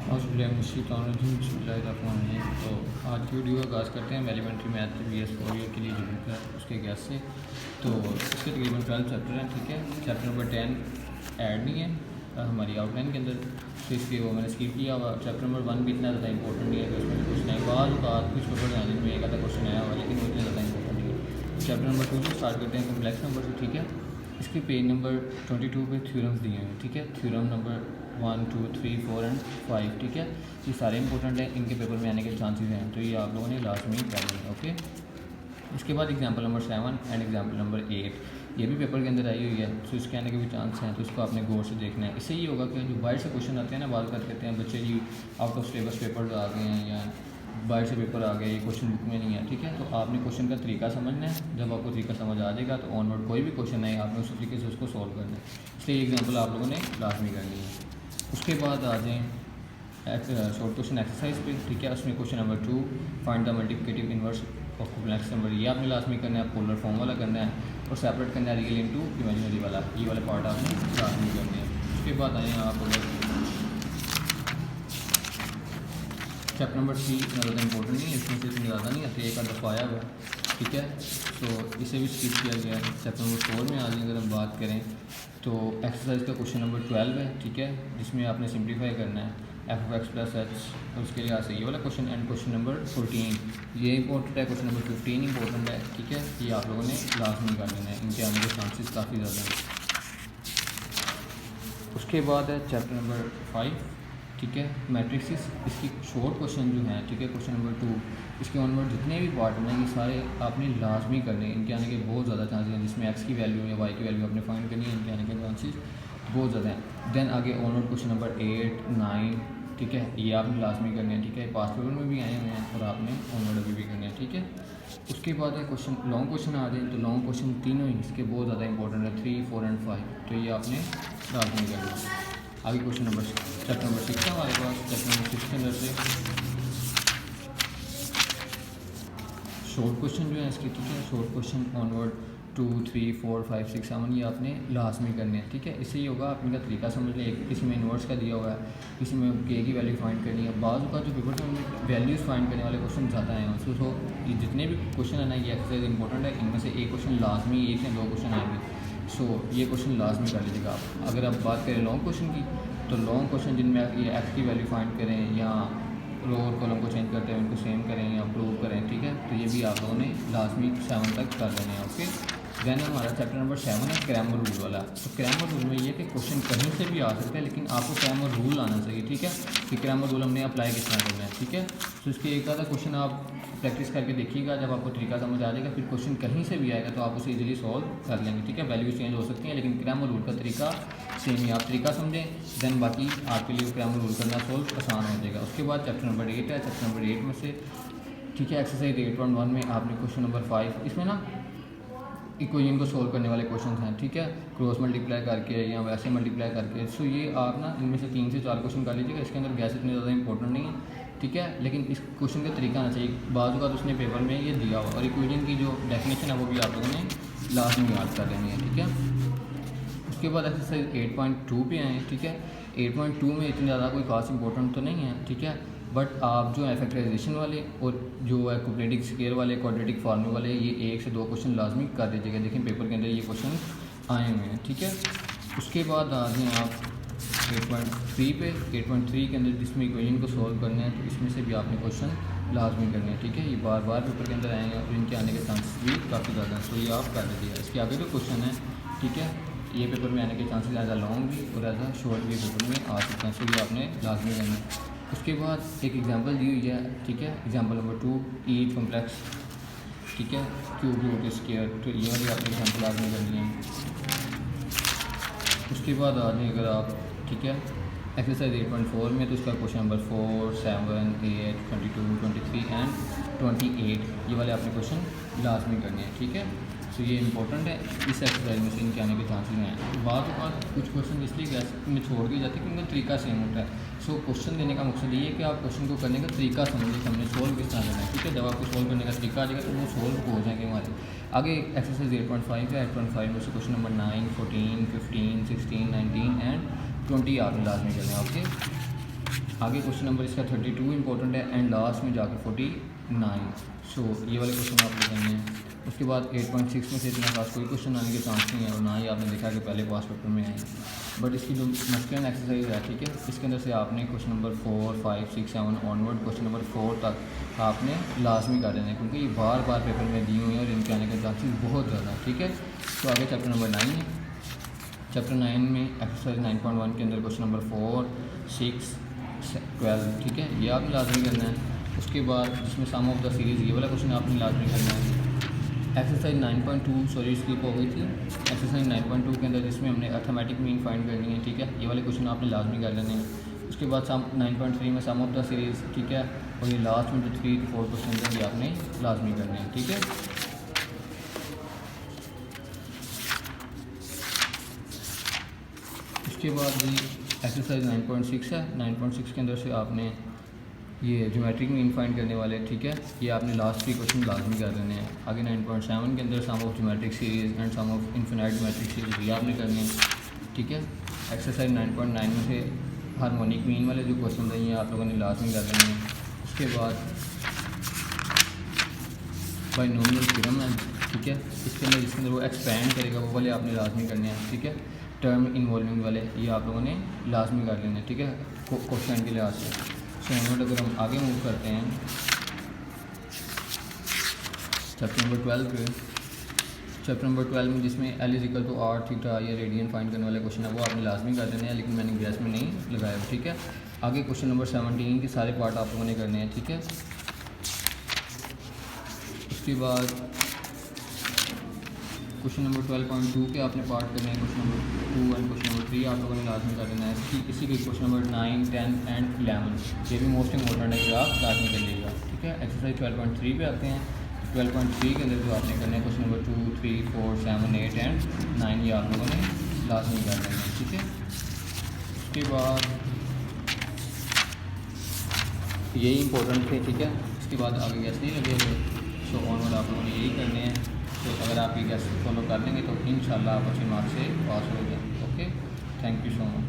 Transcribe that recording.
बिस्मिल्लाहिर्रहमानिर्रहीम। तो आज की वीडियो का आगाज़ करते हैं एलिमेंट्री मैथ BS 4 ईयर के लिए जो बुक है उसके गैस से। तो इसके तकरीबन 12 चैप्टर हैं, ठीक है। चैप्टर नंबर 10 ऐड नहीं है हमारी आउटलाइन के अंदर, तो इसलिए वो मैंने स्किप किया हुआ। चैप्टर नंबर 1 भी इतना ज़्यादा इंपॉर्टेंट नहीं है कि उसमें कुछ नहीं, बाद कुछ पेपर हैं जिनमें एक आधा क्वेश्चन आया हुआ, लेकिन वो इतना ज़्यादा इंपॉर्टेंट नहीं है। चैप्टर नंबर 2 से स्टार्ट करते हैं कम्प्लेक्स नंबर से, ठीक है। इसके पेज नंबर 22 पे थ्योरम्स दिए हैं, ठीक है। थ्योरम नंबर 1, 2, 3, 4 एंड 5, ठीक है। ये सारे इंपॉर्टेंट हैं, इनके पेपर में आने के चांसेस हैं, तो ये आप लोगों ने लाजमी करनी है, ओके। इसके बाद example number 7 and example number 8, ये भी पेपर के अंदर आई हुई है, तो इसके आने के भी चांस हैं, तो इसको आपने गौर से देखना है। इससे ये होगा कि जो बाहर से क्वेश्चन आते हैं ना, बात कहते हैं बच्चे जी आउट ऑफ सिलेबस पेपर आ गए हैं या बाहर से पेपर आ गए, ये क्वेश्चन बुक में नहीं है, ठीक है। तो आपने क्वेश्चन का तरीका समझना है, जब आपको तरीका समझ आ जाएगा तो ऑनवर्ड कोई भी क्वेश्चन है आपने उस तरीके से उसको सॉल्व करना है। इसलिए एग्जाम्पल आप लोगों ने लाजमी करनी है। उसके बाद आ जाएँ शॉर्ट क्वेश्चन एक्सरसाइज पे, ठीक है। उसमें question number 2, find the multiplicative inverse of complex number, ये आपने लाजमी करना है। पोलर फॉर्म वाला करना है और सेपरेट करना है रियल इनटू इमेजिनरी वाला, ये वाले पार्ट आपने लाजमी करने हैं। उसके बाद आए आप अगर चैप्टर नंबर 3 इतना ज़्यादा इंपॉर्टेंट नहीं है, इसमें से इतनी ज़्यादा नहीं आती, एक आधा पाया हुआ, ठीक है। तो इसे भी स्किप किया गया है। चैप्टर नंबर 4 में आज अगर हम बात करें तो एक्सरसाइज का क्वेश्चन नंबर 12 है, ठीक है, जिसमें आपने सिंप्लीफाई करना है f(x + h), और उसके लिए आज ये वाला क्वेश्चन। एंड क्वेश्चन नंबर 14 ये इंपॉर्टेंट है, क्वेश्चन नंबर 15 इंपॉर्टेंट है, ठीक है। ये आप लोगों ने लाजमी कर लेना है, इनके आने के चांसेस काफ़ी ज़्यादा हैं। उसके बाद है चैप्टर नंबर 5, ठीक है, मैट्रिक्सिस। इसकी शॉर्ट क्वेश्चन जो हैं, ठीक है, क्वेश्चन नंबर 2, इसके ऑनवर्ड जितने भी पार्ट हैं ये सारे आपने लाजमी करने हैं, इनके आने के बहुत ज़्यादा चांसेस हैं। जिसमें x की वैल्यू या y की वैल्यू आपने फाइंड करनी है, इनके आने के चांसेस बहुत ज़्यादा हैं। देन आगे ऑनवर्ड क्वेश्चन नंबर 8, 9, ठीक है, ये आपने लाजमी करने हैं, ठीक है। पास पेपर में भी आए हुए हैं और आपने ऑनवर्ड अभी भी करने हैं, ठीक है। उसके बाद है क्वेश्चन लॉन्ग क्वेश्चन आ जाए, तो लॉन्ग क्वेश्चन तीनों ही इसके बहुत ज़्यादा इंपॉर्टेंट है, 3, 4 एंड 5, तो ये आपने लाजमी करना है। आगे क्वेश्चन नंबर चैप्टर नंबर 6 है हमारे पास। चैप्टर नंबर 6 के अंदर से शॉर्ट क्वेश्चन जो है इसके, ठीक है, शॉर्ट क्वेश्चन ऑनवर्ड 2, 3, 4, 5, 6, 7 ये आपने लाजमी करने हैं, ठीक है। इससे ये होगा आप इनका तरीका समझ लें। एक किसी में इन्वर्स का दिया हुआ है, किसी में के की वैल्यू फाइंड करनी है। बाज़ का जो पेपर में वैल्यूज़ फाइंड करने वाले क्वेश्चन ज़्यादा हैं उसको, तो ये जितने भी क्वेश्चन है ना ये एक्सरसाइज इंपॉर्टेंट है। इनमें से एक क्वेश्चन लाजमी, एक या 2 क्वेश्चन आएंगे, सो ये क्वेश्चन लाजमी कर लीजिएगा आप। अगर आप बात करें लॉन्ग क्वेश्चन की, तो लॉन्ग क्वेश्चन जिनमें ये एक्स की वैल्यू फाइंड करें या रो और कॉलम को चेंज करते हैं उनको सेम करें या प्रूव करें, ठीक है, तो ये भी आप लोगों ने लाजमी 7 तक कर लेने हैं, ओके। दैन हमारा चैप्टर नंबर 7 है क्रैमर रूल वाला। तो क्रैमर रूल में ये कि क्वेश्चन कहीं से भी आ सकता है, लेकिन आपको क्रैमर रूल आना चाहिए, ठीक है, कि क्रैमर रूल हमने अप्लाई किस तरह करना है, ठीक है। तो इसके एक आधा क्वेश्चन आप प्रैक्टिस करके देखिएगा, जब आपको तरीका समझ आ जाएगा फिर क्वेश्चन कहीं से भी आएगा तो आप उसे इजीली सॉल्व कर लेंगे, ठीक है। वैल्यूज चेंज हो सकती हैं, लेकिन क्रैमर रूल का तरीका सेम ही, आप तरीका समझें देन बाकी आपके लिए क्रैमर रूल करना सॉल्व आसान हो जाएगा। उसके बाद चैप्टर नंबर 8 है। चैप्टर नंबर 8 में से, ठीक है, एक्सरसाइज 8.1 में आपने क्वेश्चन नंबर 5, इसमें ना इक्वेशन को सोल्व करने वाले क्वेश्चन हैं, ठीक है, क्रॉस मल्टीप्लाई करके या वैसे मल्टीप्लाई करके। सो ये आप ना इनमें से 3 से 4 क्वेश्चन कर लीजिएगा। इसके अंदर गैस इतने ज़्यादा इंपॉर्टेंट नहीं है, ठीक है, लेकिन इस क्वेश्चन का तरीका आना चाहिए। बाजू का तो उसने पेपर में ये दिया हुआ, और इक्वेशन की जो डेफिनेशन है वो भी आप लोगों ने लाजमी याद कर लेनी है, ठीक है। उसके बाद एक्सरसाइज 8.2 पे आए, ठीक है। 8.2 में इतनी ज़्यादा कोई खास इंपॉर्टेंट तो नहीं है, ठीक है, बट आप जो है फैक्टराइजेशन वाले और जो है क्वाड्रेटिक स्क्वायर वाले, क्वाड्रेटिक फार्मूले वाले, ये 1 से 2 क्वेश्चन लाजमी कर दीजिएगा। देखिए पेपर के अंदर ये क्वेश्चन आए हुए हैं, ठीक है। उसके बाद आ जाएँ आप 8.3 पे। 8.3 के अंदर जिसमें इक्वेशन को सॉल्व करना है, तो इसमें से भी आपने क्वेश्चन लाजमी करने हैं, ठीक है। ये बार बार पेपर के अंदर आएंगे और इनके आने के चांसेस भी काफ़ी ज़्यादा हैं, तो ये आप कर लीजिएगा। इसके आगे जो क्वेश्चन है, ठीक है, ये पेपर में आने के चांसेस एज अ लॉन्ग भी और एज अ शॉर्ट भी पेपर में आ सकते हैं, तो ये आपने लाजमी करना है। उसके बाद एक एग्जांपल दी हुई है, ठीक है, एग्जांपल नंबर 2, ईच कॉम्प्लेक्स, ठीक है, क्यूब रूट स्क्वायर, तो ये वाली आपने एग्जांपल लाजमी करनी है। उसके बाद आ जाए अगर आप, ठीक है, एक्सरसाइज 8.4 में, तो उसका क्वेश्चन नंबर 4, 7, 8, 22, 23 एंड 28 ये वाले आपने क्वेश्चन लाजमी करने हैं, ठीक है। तो ये इंपॉर्टेंट है, इस एक्सरसाइज में से इनके आने के चांसेस हैं। बाद कुछ क्वेश्चन इसलिए गैस में छोड़ दिए जाते हैं कि उनका तरीका सेम होता है। सो क्वेश्चन देने का मकसद ये है कि आप क्वेश्चन को करने का तरीका समझिए, हमने सोल्व किस तरह करना है, ठीक है। जब आपको सोल्व करने का तरीका आ जाएगा तो वो सोल्व हो जाएंगे हमारे। आगे एक्सरसाइज 8.5 है। 8.5 में से क्वेश्चन नंबर 9, 14, 15, 16, 19 एंड 20 आपने लाजमी करना है, ओके। आगे क्वेश्चन नंबर इसका 32 इंपॉर्टेंट है एंड लास्ट में जाकर 49। सो ये वाले क्वेश्चन आप करने हैं। उसके बाद 8.6 में से इतना खास कोई क्वेश्चन आने के चांस नहीं है और ना ही आपने देखा कि पहले पास पेपर में आए, बट इसकी जो मस्कुलिन एक्सरसाइज है, ठीक है, इसके अंदर से आपने question number 4, 5, 6, 7 onward question number 4 तक आपने लाजमी कर देना है, क्योंकि ये बार बार पेपर में दिए हुए हैं और इनके आने के चांसेस बहुत ज़्यादा है, ठीक है। तो आगे चैप्टर नंबर 9 है। चैप्टर 9 में एक्सरसाइज 9.1 के अंदर क्वेश्चन नंबर 4, 6, 12, ठीक है, ये आपने लाजमी करना है। उसके बाद जिसमें सम ऑफ द सीरीज़ ये वाला क्वेश्चन आपने लाजमी करना है। एक्सरसाइज 9.2 सॉरी स्किप हो गई थी। एक्सरसाइज 9.2 के अंदर जिसमें हमने अर्थमेटिक मीन फाइंड करनी है, ठीक है, ये वाले क्वेश्चन आपने लाजमी कर लेने हैं। उसके बाद सम 9.3 में सम ऑफ द सीरीज़, ठीक है, और ये लास्ट में जो 3 to 4 क्वेश्चन हैं ये आपने लाजमी करने हैं, ठीक है। उसके बाद जी एक्सरसाइज 9.6 है। 9.6 के अंदर से आपने ये ज्योमेट्रिक मीन फाइंड करने वाले, ठीक है, ये आपने लास्ट 3 क्वेश्चन लाजमी कर देने हैं। आगे 9.7 के अंदर sum of geometric series and sum of infinite geometric series ये आपने करने हैं, ठीक है। एक्सरसाइज 9.9 में से हार्मोनिक मीन वाले जो क्वेश्चन हैं ये आप लोगों ने लाजमी कर देने हैं। उसके बाद बाइनोमियल थ्योरम है, ठीक है, इसके अंदर जिसके अंदर वो एक्सपेंड करेगा वो वाले आपने लाजमी करने हैं, ठीक है। टर्म इन्वॉल्विंग वाले ये आप लोगों ने लाजमी कर लेने हैं, ठीक है, क्वेश्चन के लिहाज से। सो अगर हम आगे मूव करते हैं चैप्टर नंबर 12 पे, चैप्टर नंबर 12 में जिसमें L = r थीटा या रेडियन फाइंड करने वाले क्वेश्चन है वो आपने लाजमी कर देने हैं, लेकिन मैंने गैस में नहीं लगाया, ठीक है। आगे क्वेश्चन नंबर 17 के सारे पार्ट आप लोगों ने करने हैं, ठीक है। उसके बाद क्वेश्चन नंबर 12.2 के आपने पार्ट करने हैं, question number 2 and question number 3 आप लोगों ने लाजमी कर देना है। इसी के क्वेश्चन नंबर 9, 10 एंड 11 ये भी मोस्ट इंपॉर्टेंट है कि आप लाजमी कर लीजिएगा, ठीक है। एक्सरसाइज 12.3 पे आते हैं। 12.3 के अंदर जो आपने करना है क्वेश्चन नंबर 2, 3, 4, 7, 8 एंड 9 ये आप लोगों ने लाजमी कर देना है, ठीक है। उसके बाद यही इंपॉर्टेंट थे, ठीक है। इसके बाद आगे गैस नहीं लगे हुए, सो ऑनवर्ड आप लोगों ने यही करने हैं। तो अगर आप ये गैस फॉलो कर लेंगे तो इंशाल्लाह आप अच्छे मार्क्स से पास हो जाएंगे। Okay, thank you so much.